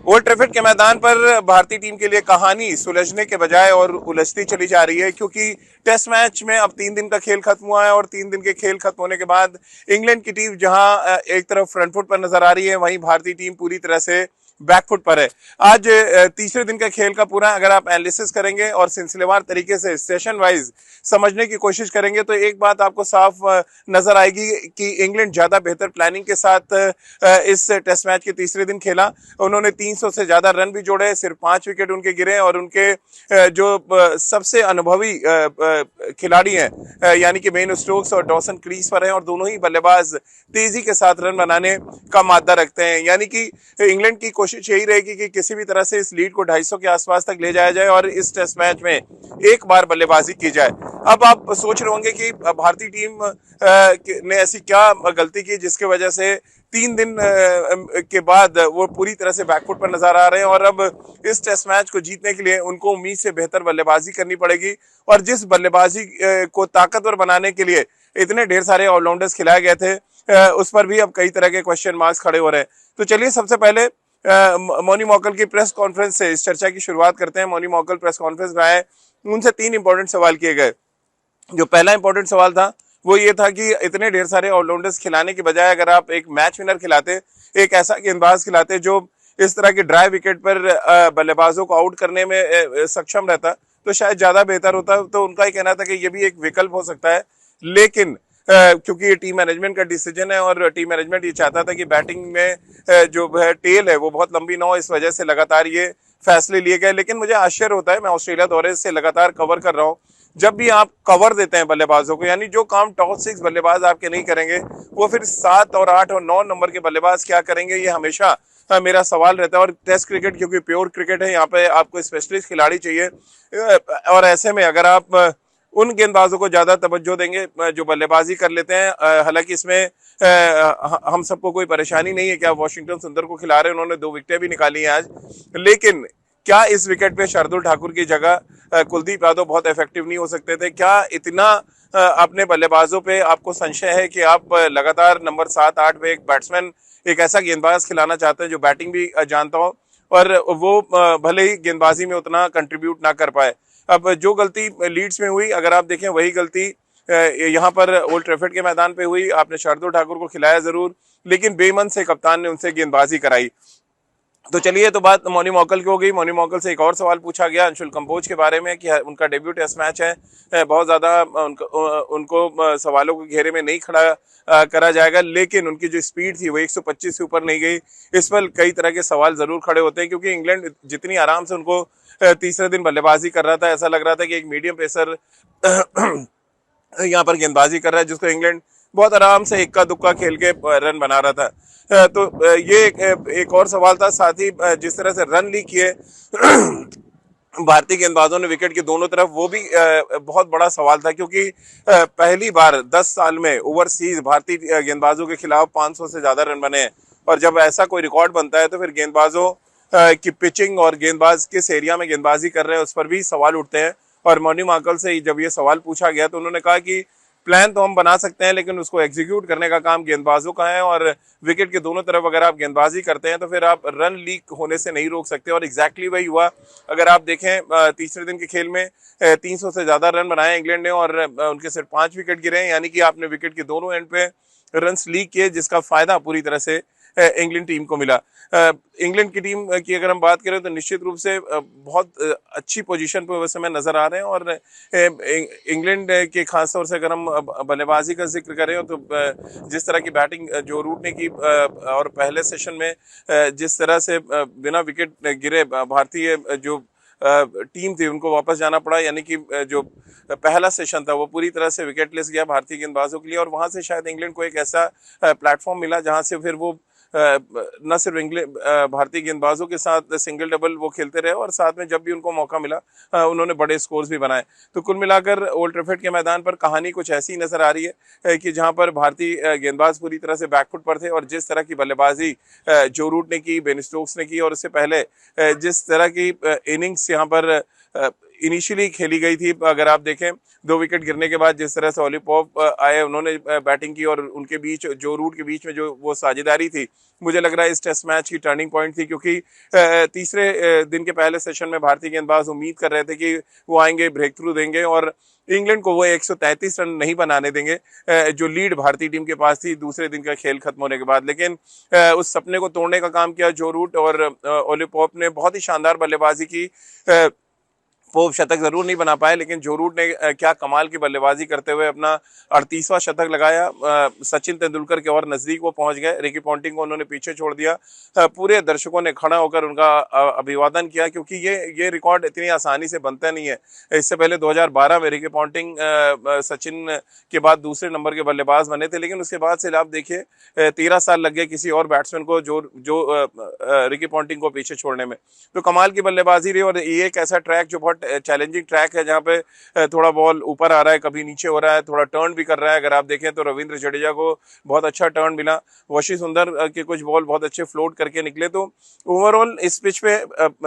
Old Trafford के मैदान पर भारतीय टीम के लिए कहानी सुलझने के बजाय और उलझती चली जा रही है, क्योंकि टेस्ट मैच में अब 3 दिन का खेल खत्म हुआ है और 3 दिन के खेल खत्म होने के बाद इंग्लैंड की टीम जहां एक तरफ फ्रंट फुट पर नजर आ रही है, वहीं भारतीय टीम पूरी तरह से बैकफुट पर है। आज तीसरे दिन का खेल का पूरा अगर आप एनालिसिस करेंगे और सिलसिलेवार तरीके से सेशन वाइज समझने की कोशिश करेंगे तो एक बात आपको साफ नजर आएगी कि इंग्लैंड ज्यादा बेहतर प्लानिंग के साथ इस टेस्ट मैच के तीसरे दिन खेला। उन्होंने 300 से ज्यादा रन भी जोड़े, सिर्फ 5 विकेट उनके गिरे और उनके जो सबसे अनुभवी खिलाड़ी हैं यानी कि बेन स्टोक्स और डॉसन क्रीज पर हैं और दोनों ही बल्लेबाज तेजी के साथ रन बनाने का मादा रखते हैं। यानी कि इंग्लैंड की कोशिश यही रहेगी कि किसी भी तरह से इस लीड को 250 के आसपास तक ले जाया जाए और इस टेस्ट मैच में एक बार बल्लेबाजी की जाए। अब आप सोच रहे होंगे कि भारतीय टीम ने ऐसी क्या गलती की जिसकी वजह से 3 दिन के बाद वो पूरी तरह से बैकफुट पर नजर आ रहे हैं और अब इस टेस्ट मैच को जीतने के लिए उनको उम्मीद से बेहतर बल्लेबाजी करनी पड़ेगी। और जिस बल्लेबाजी को ताकतवर बनाने के लिए इतने ढेर सारे ऑलराउंडर्स खिलाए गए थे, उस पर भी अब कई तरह के क्वेश्चन मार्क्स खड़े हो रहे हैं। तो चलिए सबसे पहले मोनी मॉकल की प्रेस कॉन्फ्रेंस से इस चर्चा की शुरुआत करते हैं। मोनी मॉकल प्रेस कॉन्फ्रेंस में आए, उनसे 3 इंपॉर्टेंट सवाल किए गए। जो पहला इंपॉर्टेंट सवाल था वो ये था कि इतने ढेर सारे ऑलराउंडर्स खिलाने के बजाय अगर आप एक मैच विनर खिलाते, एक ऐसा गेंदबाज खिलाते जो इस तरह के ड्राई विकेट पर बल्लेबाजों को आउट करने में सक्षम रहता, तो शायद ज्यादा बेहतर होता। तो उनका ही कहना था कि ये भी एक विकल्प हो सकता है, लेकिन क्योंकि ये टीम मैनेजमेंट का डिसीजन है और टीम मैनेजमेंट ये चाहता था कि बैटिंग में जो है टेल है वो बहुत लंबी ना हो, इस वजह से लगातार ये फैसले लिए गए। लेकिन मुझे आश्चर्य होता है, मैं ऑस्ट्रेलिया दौरे से लगातार कवर कर रहा हूँ, जब भी आप कवर देते हैं बल्लेबाजों को, यानी जो काम टॉप 6 बल्लेबाज आपके नहीं करेंगे वो फिर 7 और 8 और 9 नंबर के बल्लेबाज क्या करेंगे, ये हमेशा मेरा सवाल रहता है। और टेस्ट क्रिकेट क्योंकि प्योर क्रिकेट है, यहाँ पे आपको स्पेशलिस्ट खिलाड़ी चाहिए और ऐसे में अगर आप उन गेंदबाजों को ज्यादा तवज्जो देंगे जो बल्लेबाजी कर लेते हैं, हालांकि इसमें हम सबको कोई परेशानी नहीं है कि आप वॉशिंगटन सुंदर को खिला रहे हैं, उन्होंने 2 विकेटें भी निकाली हैं आज, लेकिन क्या इस विकेट पे शार्दुल ठाकुर की जगह कुलदीप यादव बहुत इफेक्टिव नहीं हो सकते थे? क्या इतना अपने बल्लेबाजों पे आपको संशय है कि आप लगातार नंबर 7-8 पे एक बैट्समैन, एक ऐसा गेंदबाज खिलाना चाहते हैं जो बैटिंग भी जानता हो और वो भले ही गेंदबाजी में उतना कंट्रीब्यूट ना कर पाए? अब जो गलती लीड्स में हुई, अगर आप देखें वही गलती यहाँ पर ओल्ड ट्रैफर्ड के मैदान पे हुई। आपने शार्दुल ठाकुर को खिलाया जरूर, लेकिन बेमन से कप्तान ने उनसे गेंदबाजी कराई। तो चलिए, तो बात मोनी मॉकल की हो गई। मोनी मॉकल से एक और सवाल पूछा गया अंशुल कंबोज के बारे में कि उनका डेब्यू टेस्ट मैच है, बहुत ज्यादा उनको सवालों के घेरे में नहीं खड़ा करा जाएगा, लेकिन उनकी जो स्पीड थी वो 125 से ऊपर नहीं गई। इस पर कई तरह के सवाल जरूर खड़े होते हैं, क्योंकि इंग्लैंड जितनी आराम से उनको तीसरे दिन बल्लेबाजी कर रहा था, ऐसा लग रहा था कि एक मीडियम पेसर यहाँ पर गेंदबाजी कर रहा है जिसको इंग्लैंड बहुत आराम से इक्का दुक्का खेल के रन बना रहा था। तो ये एक और सवाल था। साथ ही जिस तरह से रन लीक किए भारतीय गेंदबाजों ने विकेट की दोनों तरफ, वो भी बहुत बड़ा सवाल था, क्योंकि पहली बार 10 साल में ओवरसीज भारतीय गेंदबाजों के खिलाफ 500 से ज्यादा रन बने हैं। और जब ऐसा कोई रिकॉर्ड बनता है तो फिर गेंदबाजों की पिचिंग और गेंदबाज किस एरिया में गेंदबाजी कर रहे हैं उस पर भी सवाल उठते हैं। और मोनी मॉकल से जब ये सवाल पूछा गया तो उन्होंने कहा कि प्लान तो हम बना सकते हैं, लेकिन उसको एग्जीक्यूट करने का काम गेंदबाजों का है, और विकेट के दोनों तरफ अगर आप गेंदबाजी करते हैं तो फिर आप रन लीक होने से नहीं रोक सकते। और एग्जैक्टली वही हुआ। अगर आप देखें तीसरे दिन के खेल में 300 से ज्यादा रन बनाए इंग्लैंड ने और उनके सिर्फ 5 विकेट गिरे हैं, यानी कि आपने विकेट के दोनों एंड पे रन लीक किए, जिसका फायदा पूरी तरह से इंग्लैंड टीम को मिला। इंग्लैंड की टीम की अगर हम बात करें तो निश्चित रूप से बहुत अच्छी पोजीशन पर वैसे में नजर आ रहे हैं। और इंग्लैंड के खासतौर से अगर हम बल्लेबाजी का जिक्र करें तो जिस तरह की बैटिंग जो रूट ने की और पहले सेशन में जिस तरह से बिना विकेट गिरे भारतीय जो टीम थी उनको वापस जाना पड़ा, यानी कि जो पहला सेशन था वो पूरी तरह से विकेटलेस गया भारतीय गेंदबाजों के लिए। और वहां से शायद इंग्लैंड को एक ऐसा प्लेटफॉर्म मिला जहां से फिर वो न सिर्फ इंग्लैंड भारतीय गेंदबाजों के साथ सिंगल डबल वो खेलते रहे और साथ में जब भी उनको मौका मिला उन्होंने बड़े स्कोर्स भी बनाए। तो कुल मिलाकर ओल्ड ट्रैफर्ड के मैदान पर कहानी कुछ ऐसी नजर आ रही है कि जहां पर भारतीय गेंदबाज पूरी तरह से बैकफुट पर थे और जिस तरह की बल्लेबाजी जो रूट ने की, बेन स्टोक्स ने की, और उससे पहले जिस तरह की इनिंग्स यहाँ पर इनिशियली खेली गई थी। अगर आप देखें 2 विकेट गिरने के बाद जिस तरह से ओली पॉप आए, उन्होंने बैटिंग की और उनके बीच जो रूट के बीच में जो वो साझेदारी थी, मुझे लग रहा है इस टेस्ट मैच की टर्निंग पॉइंट थी। क्योंकि तीसरे दिन के पहले सेशन में भारतीय गेंदबाज उम्मीद कर रहे थे कि वो आएंगे, ब्रेक थ्रू देंगे और इंग्लैंड को वो 133 रन नहीं बनाने देंगे जो लीड भारतीय टीम के पास थी दूसरे दिन का खेल खत्म होने के बाद। लेकिन उस सपने को तोड़ने का काम किया जो रूट और ओली पॉप ने। बहुत ही शानदार बल्लेबाजी की। पोप शतक जरूर नहीं बना पाए, लेकिन जो रूट ने क्या कमाल की बल्लेबाजी करते हुए अपना 38वां शतक लगाया। सचिन तेंदुलकर के और नजदीक वो पहुंच गए। रिकी पॉन्टिंग को उन्होंने पीछे छोड़ दिया। पूरे दर्शकों ने खड़ा होकर उनका अभिवादन किया, क्योंकि ये रिकॉर्ड इतनी आसानी से बनता नहीं है। इससे पहले 2012 में रिकी पॉन्टिंग सचिन के बाद दूसरे नंबर के बल्लेबाज बने थे, लेकिन उसके बाद से आप देखिए 13 साल लग गए किसी और बैट्समैन को जो रिकी पॉन्टिंग को पीछे छोड़ने में। तो कमाल की बल्लेबाजी रही। और ये एक ऐसा ट्रैक जो बहुत चैलेंजिंग ट्रैक है, जहां पे थोड़ा बॉल ऊपर आ रहा है, कभी नीचे हो रहा है, थोड़ा टर्न भी कर रहा है। अगर आप देखें तो रविंद्र जडेजा को बहुत अच्छा टर्न मिला, वशी सुंदर के कुछ बॉल बहुत अच्छे फ्लोट करके निकले। तो ओवरऑल इस पिच पे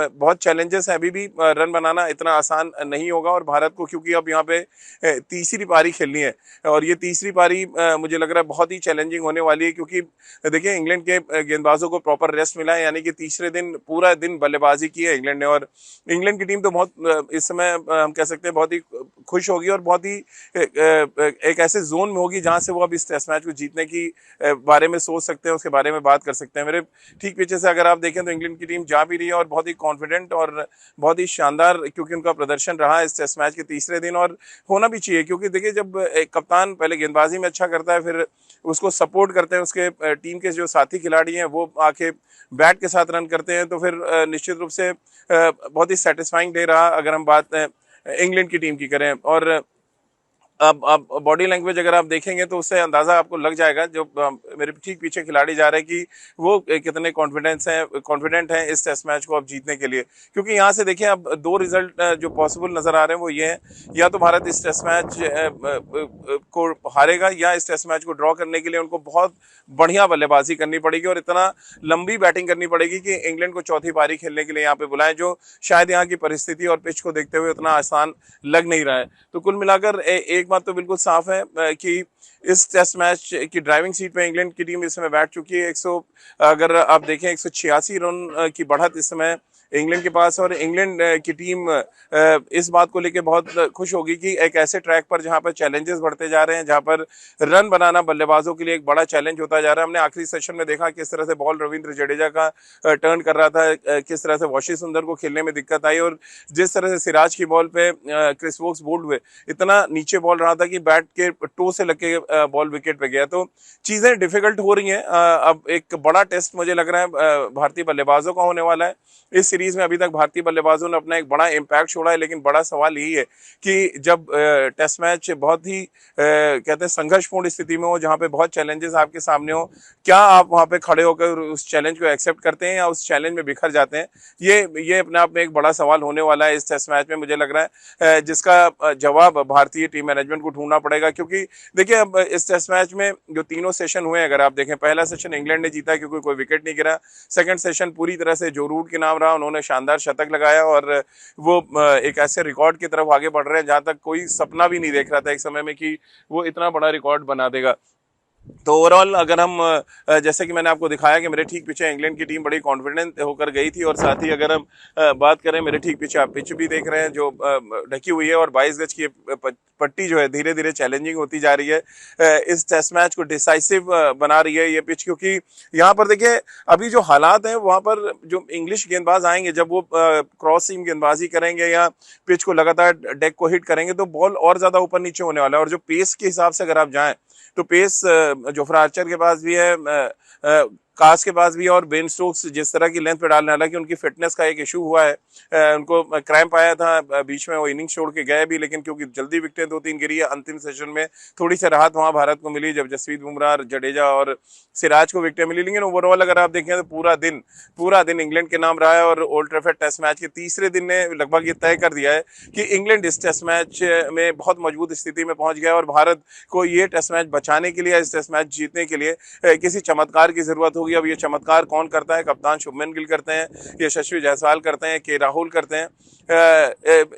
बहुत चैलेंजेस है। अभी भी रन बनाना इतना आसान नहीं होगा और भारत को, क्योंकि अब यहाँ पे तीसरी पारी खेलनी है और ये तीसरी पारी मुझे लग रहा है बहुत ही चैलेंजिंग होने वाली है। क्योंकि देखिए इंग्लैंड के गेंदबाजों को प्रॉपर रेस्ट मिला है, यानी कि तीसरे दिन पूरा दिन बल्लेबाजी की है इंग्लैंड ने। और इंग्लैंड की टीम तो बहुत इस समय हम कह सकते हैं बहुत ही खुश होगी और बहुत ही एक ऐसे जोन में होगी जहां से वो अब इस टेस्ट मैच को जीतने की बारे में सोच सकते हैं, उसके बारे में बात कर सकते हैं। मेरे ठीक पीछे से अगर आप देखें तो इंग्लैंड की टीम जा भी रही है और बहुत ही कॉन्फिडेंट और बहुत ही शानदार, क्योंकि उनका प्रदर्शन रहा इस टेस्ट मैच के तीसरे दिन। और होना भी चाहिए, क्योंकि देखिए जब एक कप्तान पहले गेंदबाजी में अच्छा करता है, फिर उसको सपोर्ट करते हैं उसके टीम के जो साथी खिलाड़ी हैं, वो आके बैट के साथ रन करते हैं, तो फिर निश्चित रूप से बहुत ही सेटिस्फाइंग डे रहा अगर हम बात इंग्लैंड की टीम की करें। और अब बॉडी लैंग्वेज अगर आप देखेंगे तो उससे अंदाजा आपको लग जाएगा, जो मेरे ठीक पीछे खिलाड़ी जा रहे हैं, कि वो कितने कॉन्फिडेंट हैं इस टेस्ट मैच को अब जीतने के लिए। क्योंकि यहाँ से देखिए अब 2 रिजल्ट जो पॉसिबल नजर आ रहे हैं वो ये हैं, या तो भारत इस टेस्ट मैच को हारेगा, या इस टेस्ट मैच को ड्रॉ करने के लिए उनको बहुत बढ़िया बल्लेबाजी करनी पड़ेगी और इतना लंबी बैटिंग करनी पड़ेगी कि इंग्लैंड को चौथी पारी खेलने के लिए यहाँ पे बुलाएं, जो शायद यहाँ की परिस्थिति और पिच को देखते हुए उतना आसान लग नहीं रहा है। तो कुल मिलाकर एक बात तो बिल्कुल साफ है कि इस टेस्ट मैच की ड्राइविंग सीट पे इंग्लैंड की टीम इस समय बैठ चुकी है। अगर आप देखें 186 रन की बढ़त इस समय इंग्लैंड के पास। और इंग्लैंड की टीम इस बात को लेकर बहुत खुश होगी कि एक ऐसे ट्रैक पर जहां पर चैलेंजेस बढ़ते जा रहे हैं, जहां पर रन बनाना बल्लेबाजों के लिए एक बड़ा चैलेंज होता जा रहा है। हमने आखिरी सेशन में देखा किस तरह से बॉल रविंद्र जडेजा का टर्न कर रहा था, किस तरह से वशी सुंदर को खेलने में दिक्कत आई, और जिस तरह से सिराज की बॉल पे क्रिस वोक्स बोल्ड हुए, इतना नीचे बॉल रहा था कि बैट के टो से लग के बॉल विकेट पे गया। तो चीजें डिफिकल्ट हो रही हैं। अब एक बड़ा टेस्ट मुझे लग रहा है भारतीय बल्लेबाजों का होने वाला है। इस सीरीज में अभी तक भारतीय बल्लेबाजों ने अपना एक बड़ा इम्पैक्ट छोड़ा है, लेकिन बड़ा सवाल यही है कि जब टेस्ट मैच बहुत ही कहते हैं संघर्षपूर्ण स्थिति में हो, जहां पे बहुत चैलेंजेस आपके सामने हो, क्या आप वहां पे खड़े होकर उस चैलेंज को एक्सेप्ट करते हैं या उस चैलेंज में बिखर जाते हैं? ये अपने आप में एक बड़ा सवाल होने वाला है इस टेस्ट मैच में, मुझे लग रहा है, जिसका जवाब भारतीय टीम मैनेजमेंट को ढूंढना पड़ेगा। क्योंकि देखिए अब इस टेस्ट मैच में जो तीनों सेशन हुए, अगर आप देखें, पहला सेशन इंग्लैंड ने जीता क्योंकि कोई विकेट नहीं गिरा। सेकंड सेशन पूरी तरह से जो रूट के नाम रहा, उन्होंने शानदार शतक लगाया और वो एक ऐसे रिकॉर्ड की तरफ आगे बढ़ रहे हैं जहां तक कोई सपना भी नहीं देख रहा था एक समय में कि वो इतना बड़ा रिकॉर्ड बना देगा। तो ओवरऑल अगर हम जैसे कि मैंने आपको दिखाया कि मेरे ठीक पीछे इंग्लैंड की टीम बड़ी कॉन्फिडेंट होकर गई थी, और साथ ही अगर हम बात करें मेरे ठीक पीछे आप पिच भी देख रहे हैं जो ढकी हुई है, और 22 गज की पट्टी जो है धीरे धीरे चैलेंजिंग होती जा रही है। इस टेस्ट मैच को डिसाइसिव बना रही है ये पिच, क्योंकि यहाँ पर देखिए अभी जो हालात हैं वहाँ पर जो इंग्लिश गेंदबाज आएंगे, जब वो क्रॉस सीम गेंदबाजी करेंगे या पिच को लगातार डेक को हिट करेंगे, तो बॉल और ज्यादा ऊपर नीचे होने वाला है। और जो पेस के हिसाब से अगर आप जाएं तो पेस जोफ्रा आर्चर के पास भी है, कास के पास भी है, और बेन स्टोक्स जिस तरह की लेंथ पे डालने, हालांकि उनकी फिटनेस का एक इशू हुआ है, उनको क्रैम्प आया था बीच में, वो इनिंग छोड़ के गए भी, लेकिन क्योंकि जल्दी विकेटें 2-3 गिरी है अंतिम सेशन में, थोड़ी सी राहत वहां भारत को मिली जब जसप्रीत बुमराह, जडेजा और सिराज को विकेटें मिली। लेकिन ओवरऑल अगर आप देखें तो पूरा दिन इंग्लैंड के नाम रहा है, और ओल्ड ट्रैफर्ड टेस्ट मैच के तीसरे दिन ने लगभग ये तय कर दिया है कि इंग्लैंड इस टेस्ट मैच में बहुत मजबूत स्थिति में पहुंच गया, और भारत को ये टेस्ट मैच बचाने के लिए, इस टेस्ट मैच जीतने के लिए किसी चमत्कार की जरूरत होगी। होगी अब ये चमत्कार कौन करता है। कप्तान शुभमन गिल करते हैं, यशस्वी जायसवाल करते हैं, के राहुल करते हैं।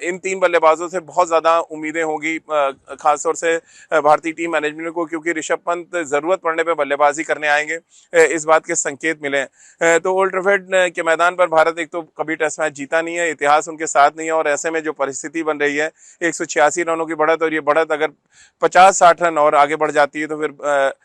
इन 3 बल्लेबाजों से बहुत ज़्यादा उम्मीदें होगी, खासतौर से भारतीय टीम मैनेजमेंट को, क्योंकि ऋषभ पंत ज़रूरत पड़ने पर बल्लेबाजी करने आएंगे, इस बात के संकेत मिले हैं। तो ओल्ड ट्रैफर्ड के मैदान पर भारत एक तो कभी टेस्ट मैच जीता नहीं है, इतिहास उनके साथ नहीं है, और ऐसे में जो परिस्थिति बन रही है 186 रनों की बढ़त, और ये बढ़त अगर 50-60 रन और आगे बढ़ जाती है तो फिर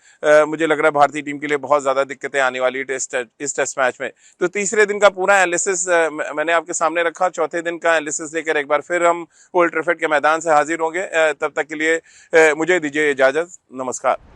मुझे लग रहा है भारतीय टीम के लिए बहुत ज़्यादा दिक्कतें आने वाली है इस टेस्ट मैच में। तो तीसरे दिन का पूरा एनालिसिस मैंने आपके सामने रखा। चौथे दिन का एनालिसिस लेकर एक बार फिर हम ओल्ड ट्रैफर्ड के मैदान से हाजिर होंगे। तब तक के लिए मुझे दीजिए इजाज़त। नमस्कार।